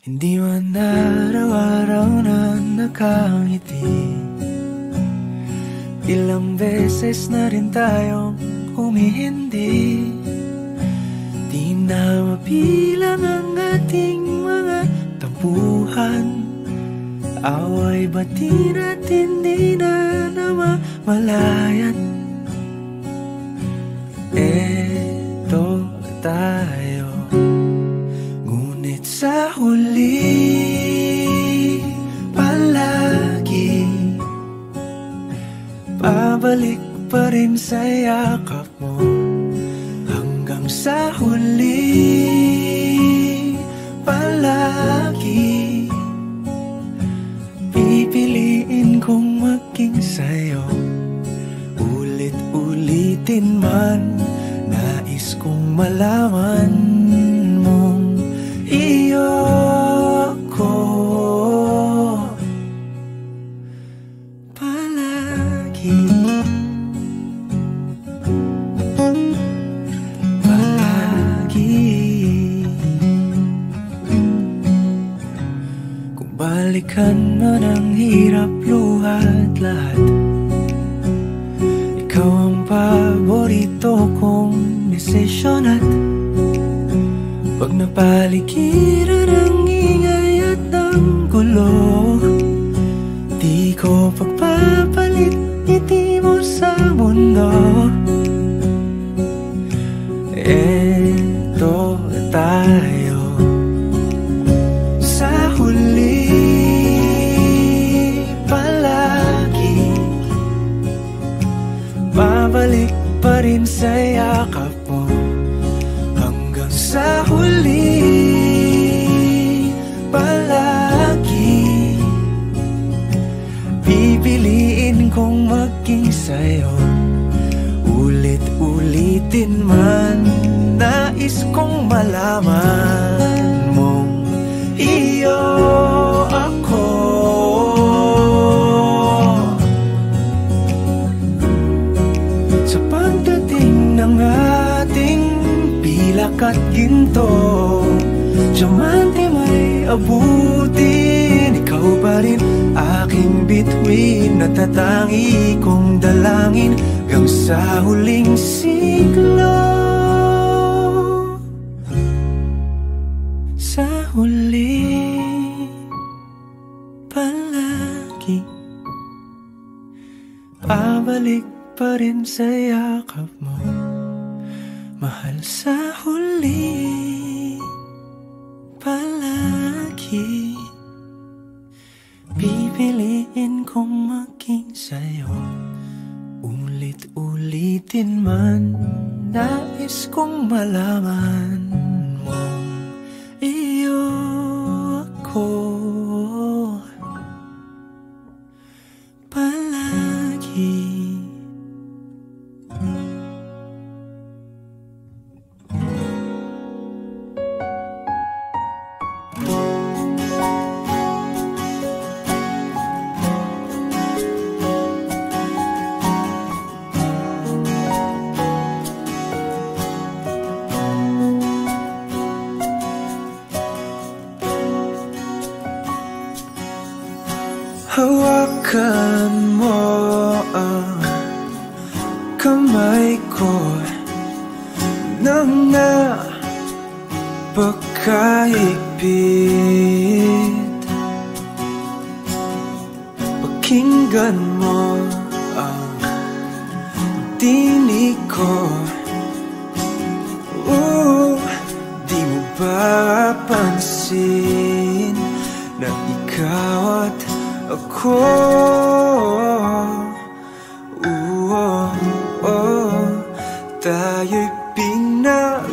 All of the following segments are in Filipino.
Hindi man araw-araw na nakangiti. Ilang beses na rin tayong humihindi. Di na mabilang ang ating mga tampuhan. Away batin at hindi na namamalayan. Eto tayo, ngunit sa huli palagi pabalik pa rin sa yakap mo. Hanggang sa huli palagi pipiliin kong maging sa'yo. Ulit-ulitin man, nais kong malaman mong iyo ako palagi. Kung balikan man ang hirap, luhat lahat, ikaw ang paborito kong desisyon. At pag napaligiran ang ingay at ang gulo, di ko pagpapalit ngiti mo sa mundo. Eto tayo sa huli palagi, babalik pa rin sa yakap mo. Hanggang sa huli palagi pipiliin kong maging sa'yo. Ulit-ulitin man, nais kong malaman mong iyo ako. Sa pagdating ng ating pilak at ginto, diamante may abutin, ikaw pa rin aking bituin. Natatangi kong dalangin hanggang sa huling siglo. Sa huli palagi pabalik pa rin sa yakap mo, mahal. Sa huli palagi pipiliin kong maging sa'yo. Ulit-ulitin man, nais kong malaman mong iyo ako palagi. Hawakan mo ang kamay ko nang napakahigpit. Pakinggan mo ang tinig ko. Di mo ba pansin na ikaw at ako, tayo'y pinagtagpo.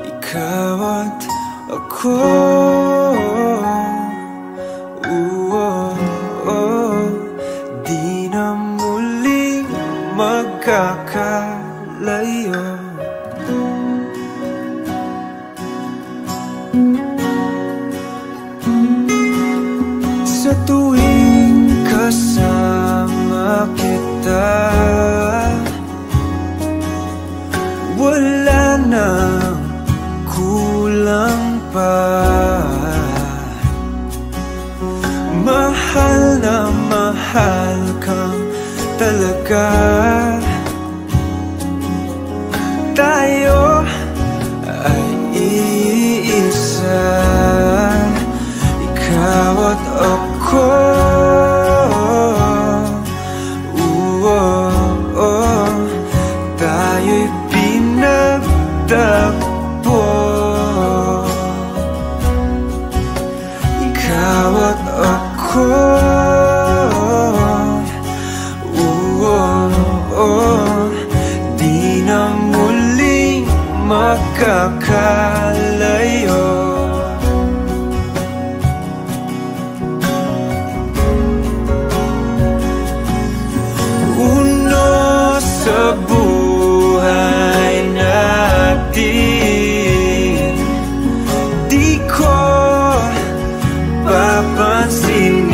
Ikaw at ako, di na muling magkakalayo. Sa tuwing kasama kita, wala nang kulang pa. Mahal na mahal kang talaga. Tayo ay iisa, ikaw at ako. Tayo'y pinagtagpo, ikaw at ako. Di na muling makakalayo. Uno sa buhay natin, di ko papansinin.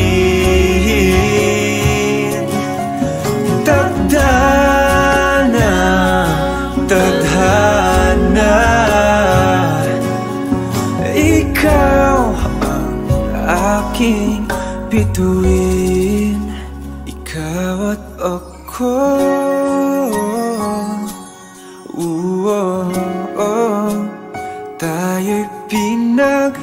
Tadhana, tadhana, ikaw ang aking bituin, ikaw at ako. Tayo'y pinagtagpo,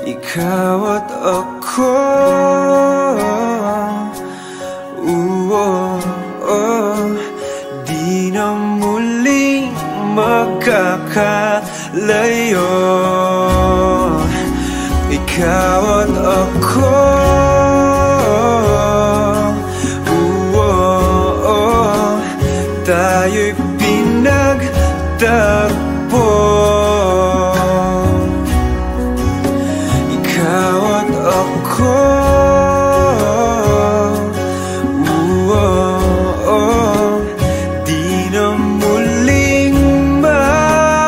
ikaw at ako. Di na muling makakalayo, ikaw at ako. Tayo'y pinagtagpo, ikaw at ako. Di na muling magkakalayo.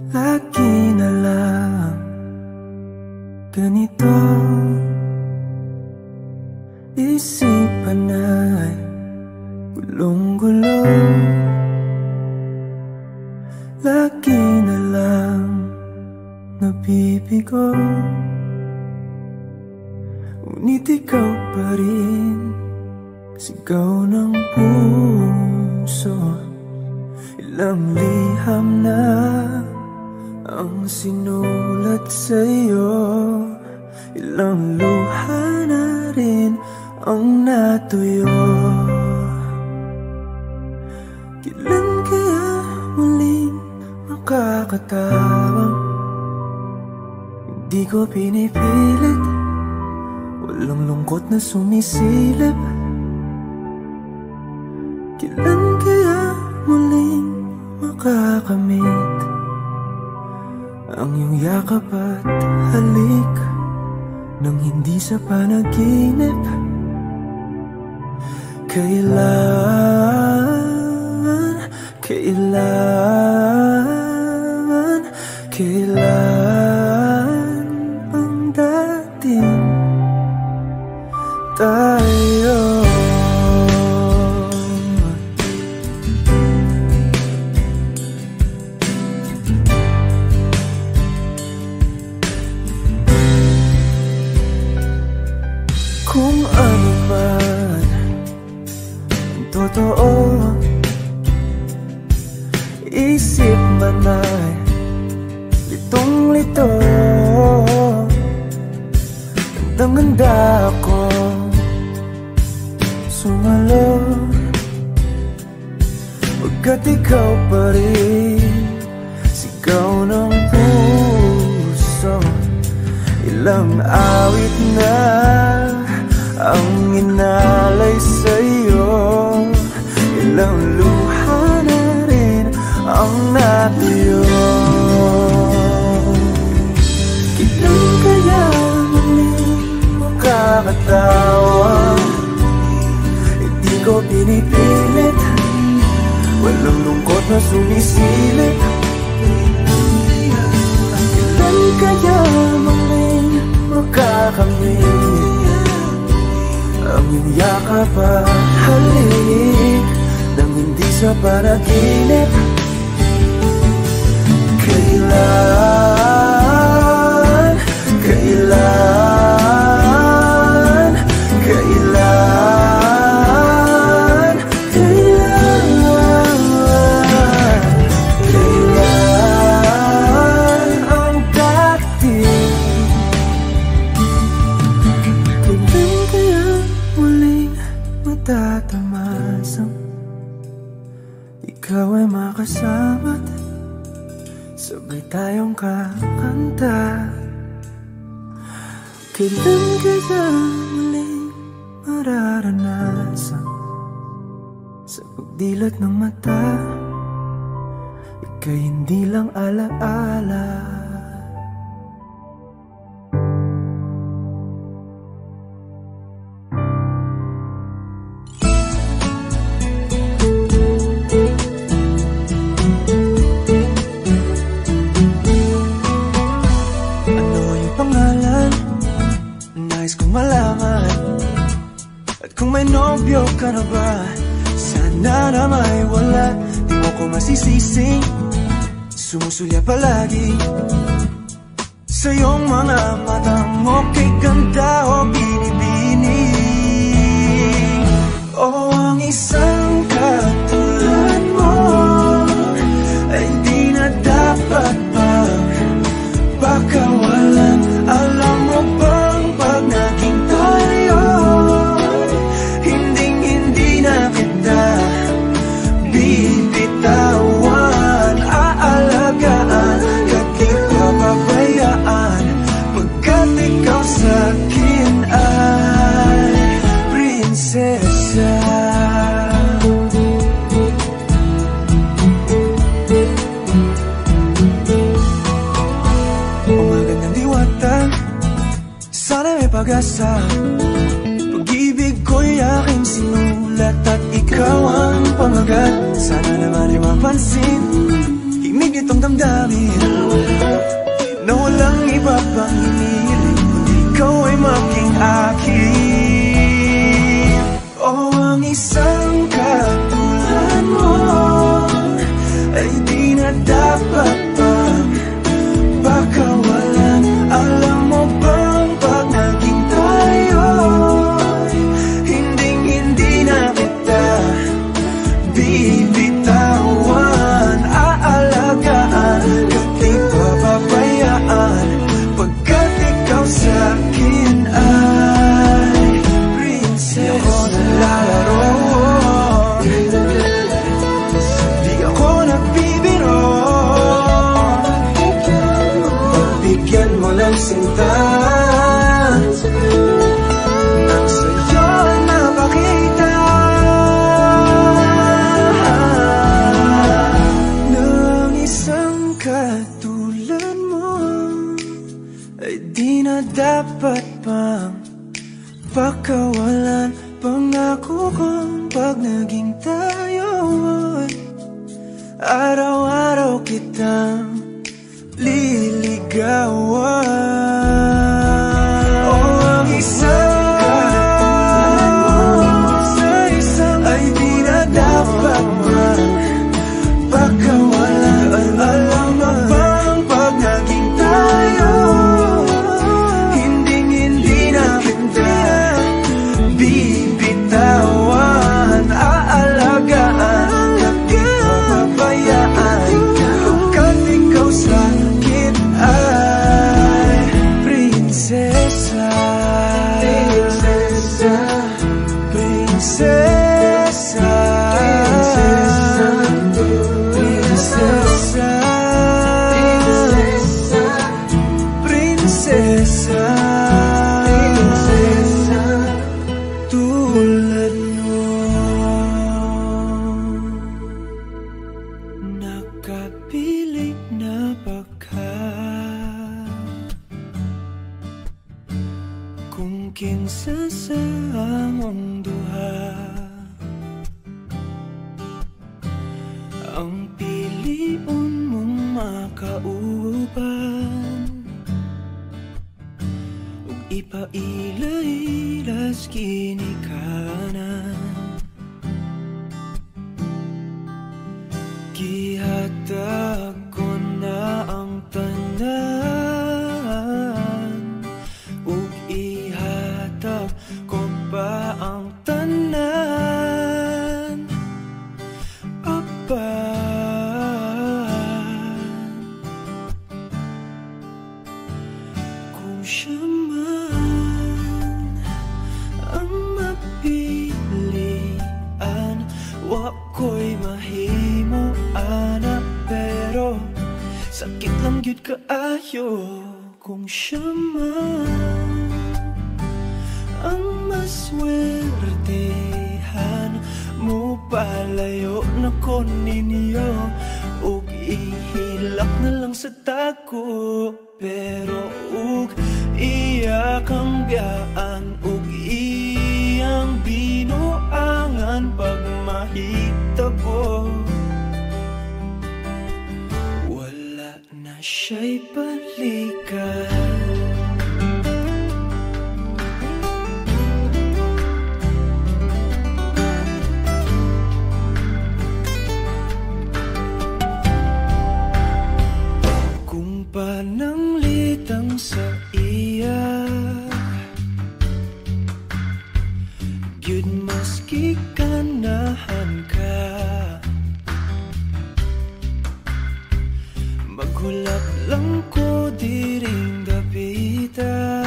Lagi na lang ganito, isipan ay gulong-gulo. Lagi na lang nabibigo, ngunit ikaw pa rin sigaw ng puso. Ilang liham na ang sinulat sa'yo, ilang luha na rin ang natuyo. Kailan kaya muling makakatawang? Hindi ko pinipilit, walang lungkot na sumisilip. Kailan kaya muling makakamit ang iyong yakap at halik nang hindi sa panaginip? Kailan, kailan, kailan ang dating tayo? Kung ano man ang totoo, isip man ay litong-lito. Gandang-ganda ako sumalo, pagkat ikaw pa rin sigaw ng puso. Ilang awit na ang inalay sa'yo, ilang luha na rin ang natuyo. Kailan kaya muling makakatawa? pinipilit, walang lungkot na sumisilip. Kailan kaya muling makakamit ang iyong yakap at halik nang hindi sa panaginip? Kailan, kailan, kailan, kailan ang dating? Kailan kaya muling matatamasang ikaw ay makasama't sabay tayong kakanta? Kailan kaya muling mararanasan sa pagdilat ng mata ika'y hindi lang alaala? Kung may nobyo ka na ba, sana na may wala. Di mo ko masisising sumusulya palagi sa iyong mga matang okay ganda o binibini. O ang isang katulad mo ay di na dapat pagpakawalan. Alam mo bang pag naging tayo, hinding-hindi na kita bibitawan. Aalagaan at di papabayaan, pagkat ikaw sa'kin ay prinsesa. Umaga ng diwata, sana may pag-asa. Pag-ibig ko'y aking sinulat at ikaw ang pamagat. Sana naman ay mapansin himig nitong damdamin na walang iba pang hinihiling kundi ikaw ay maging akin. O ang isang katulad mo ay di na dapat pagpakawalan. Alam mo bang pag naging tayo, hinding-hindi na kita bibitawan. Aalagaan at di papabayaan, pagkat ikaw sa'kin ay prinsesa. Di ako naglalaro, di ako nagbibiro. Pagbigyan mo lang sinta nang sa'yo napakita ng isang katulad mo ay di na dapat pang pakawalan. Pangako kong pag naging tayo ay araw-araw kitang liligawan. O ang isang katulad mo ay di na dapat pagkawalan. Alam mo bang pag naging tayo, hinding-hindi na kita bibitawan. Aalagaan at di papabayaan, pagkat ikaw sa'kin ay prinsesa. Prinsesa, prinsesa, prinsesa, prinsesa, tulad mo. Nakapiling na baka kung kinsa sa among duha, makauban ug ipailailas ginikanan. Gihatag ko na ang tanan ug ihatag ko pa ang tanan. Kung siya man ang mapilian, wa ko'y mahimo ana, pero sakit lang gyud kaayo. Kung siya man ang maswertehan, mo palayo na ko ninyo ug ihilak na lang sa tako. Pero ug iya kang biyaan ug iyang binuangan pag mahitabo, wala na siya'y balikan. Pananglitang sa iya gyud maski ganahan ka, maghulap lang ko diring dapita,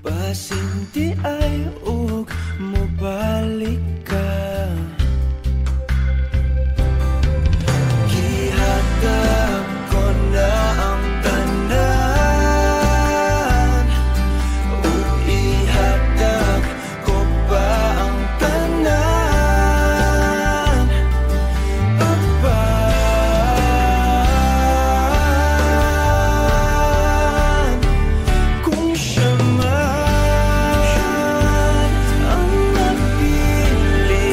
basin di ay ug mobalik ka. Gihatag ko na ang tanan ug ihatag ko pa ang tanan. Apan kung siya man ang napilian,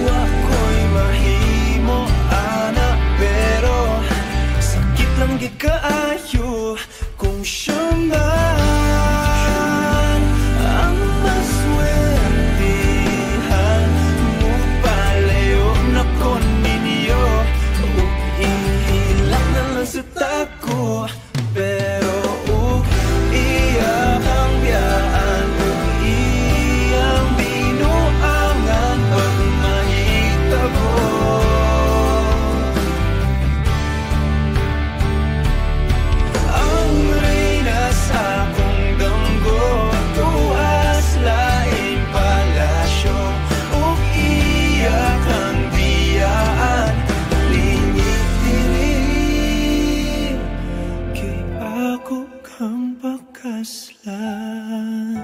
wa ko'y mahimo ana, pero sakit lang gid kaayo. Kung siya man ang maswertihan, mo palayo na ko ninyo ug ihilak na lang sa tako. Pero ug iya kang biyaan ug iyang binuangan pag mahitabo, ang reyna sa akong damgo tuas laing palasyo ug iya kang biyaan lingit diri. Kay ako kang pakaslan,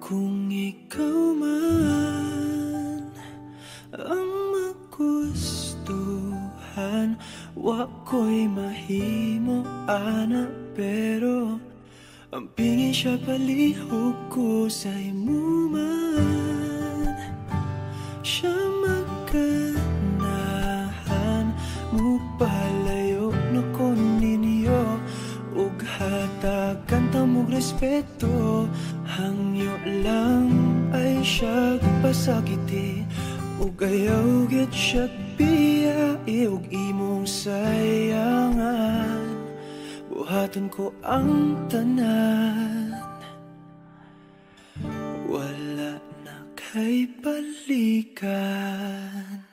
kung ikaw man ang magustuhan, wa ko'y mahimo ana, pero ang pingi siya palihog ko sa imo man. Siya magkanahan, mo palayo na ko ninyo ug hatagan ta mog respeto. Hangyo lang ay siya pasakiti ug ayaw gid siya biyai ug imong sayangan. Buhaton ko ang tanan, wala na kay balikan.